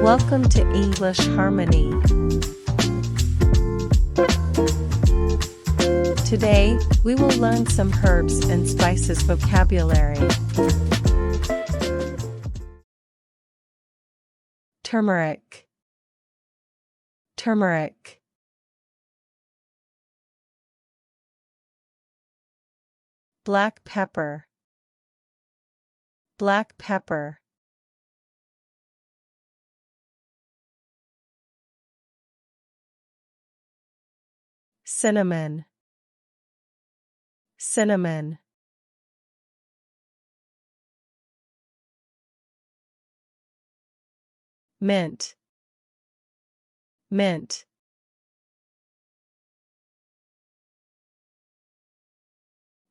Welcome to English Harmony. Today, we will learn some herbs and spices vocabulary. Turmeric. Turmeric. Black pepper. Black pepper. Cinnamon. Cinnamon. Mint. Mint.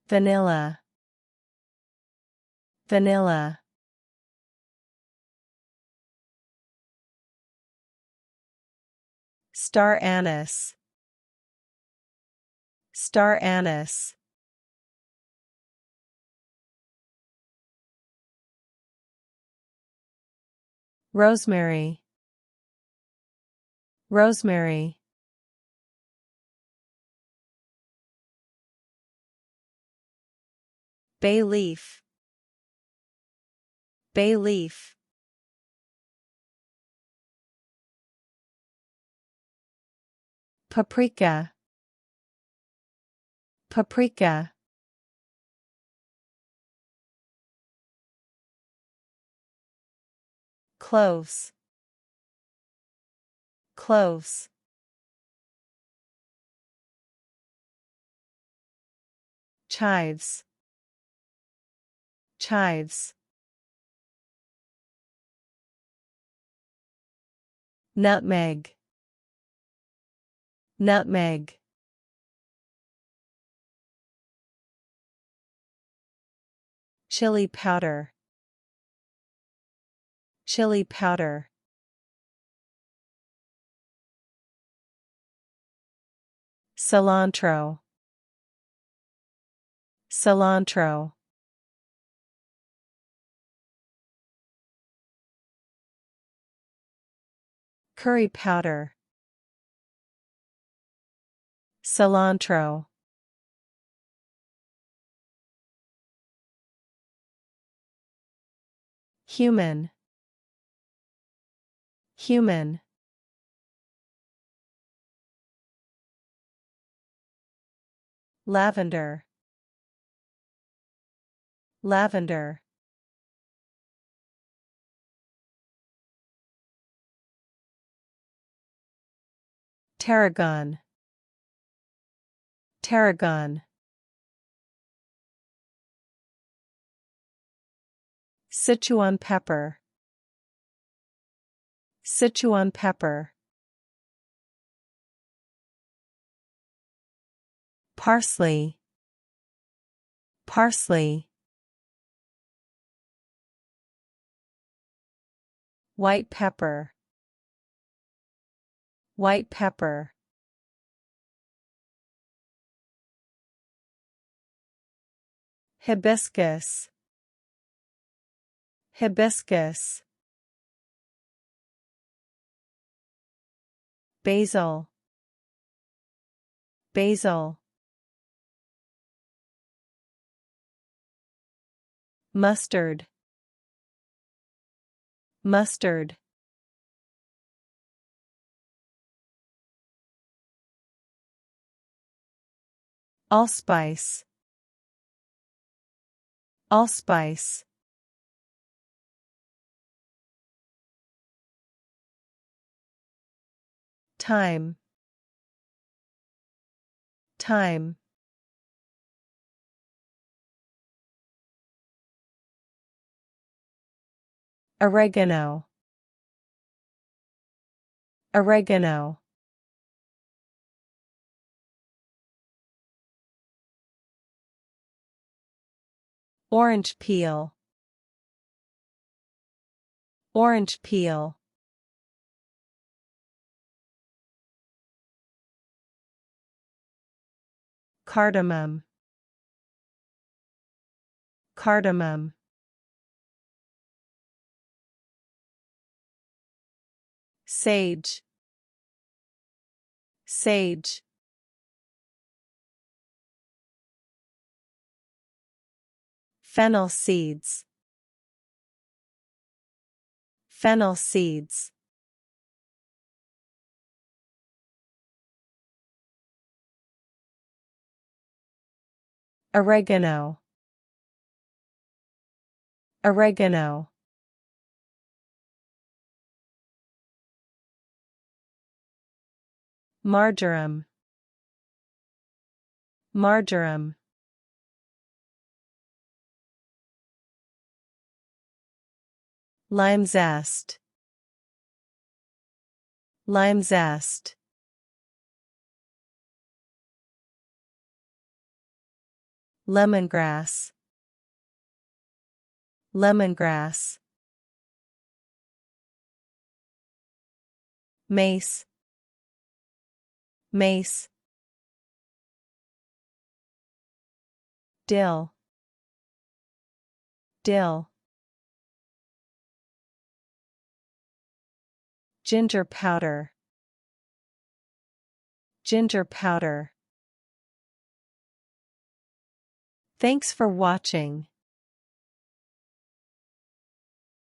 Vanilla. Vanilla. Star anise. Star anise. Rosemary. Rosemary. Bay leaf. Bay leaf. Paprika. Paprika. Cloves. Cloves. Chives. Chives. Nutmeg. Nutmeg. Chili powder. Chili powder. Cilantro. Cilantro. Curry powder. Cilantro. Human. Human. Lavender. Lavender. Tarragon. Tarragon. Sichuan pepper. Sichuan pepper. Parsley. Parsley. White pepper. White pepper. Hibiscus. Hibiscus. Basil. Basil. Mustard. Mustard. Allspice. Allspice. Thyme. Thyme. Oregano. Oregano. Orange peel. Orange peel. Cardamom. Cardamom. Sage. Sage. Fennel seeds. Fennel seeds. Oregano. Oregano. Marjoram. Marjoram. Lime zest. Lime zest. Lemongrass. Lemongrass. Mace. Mace. Dill. Dill. Ginger powder. Ginger powder. Thanks for watching.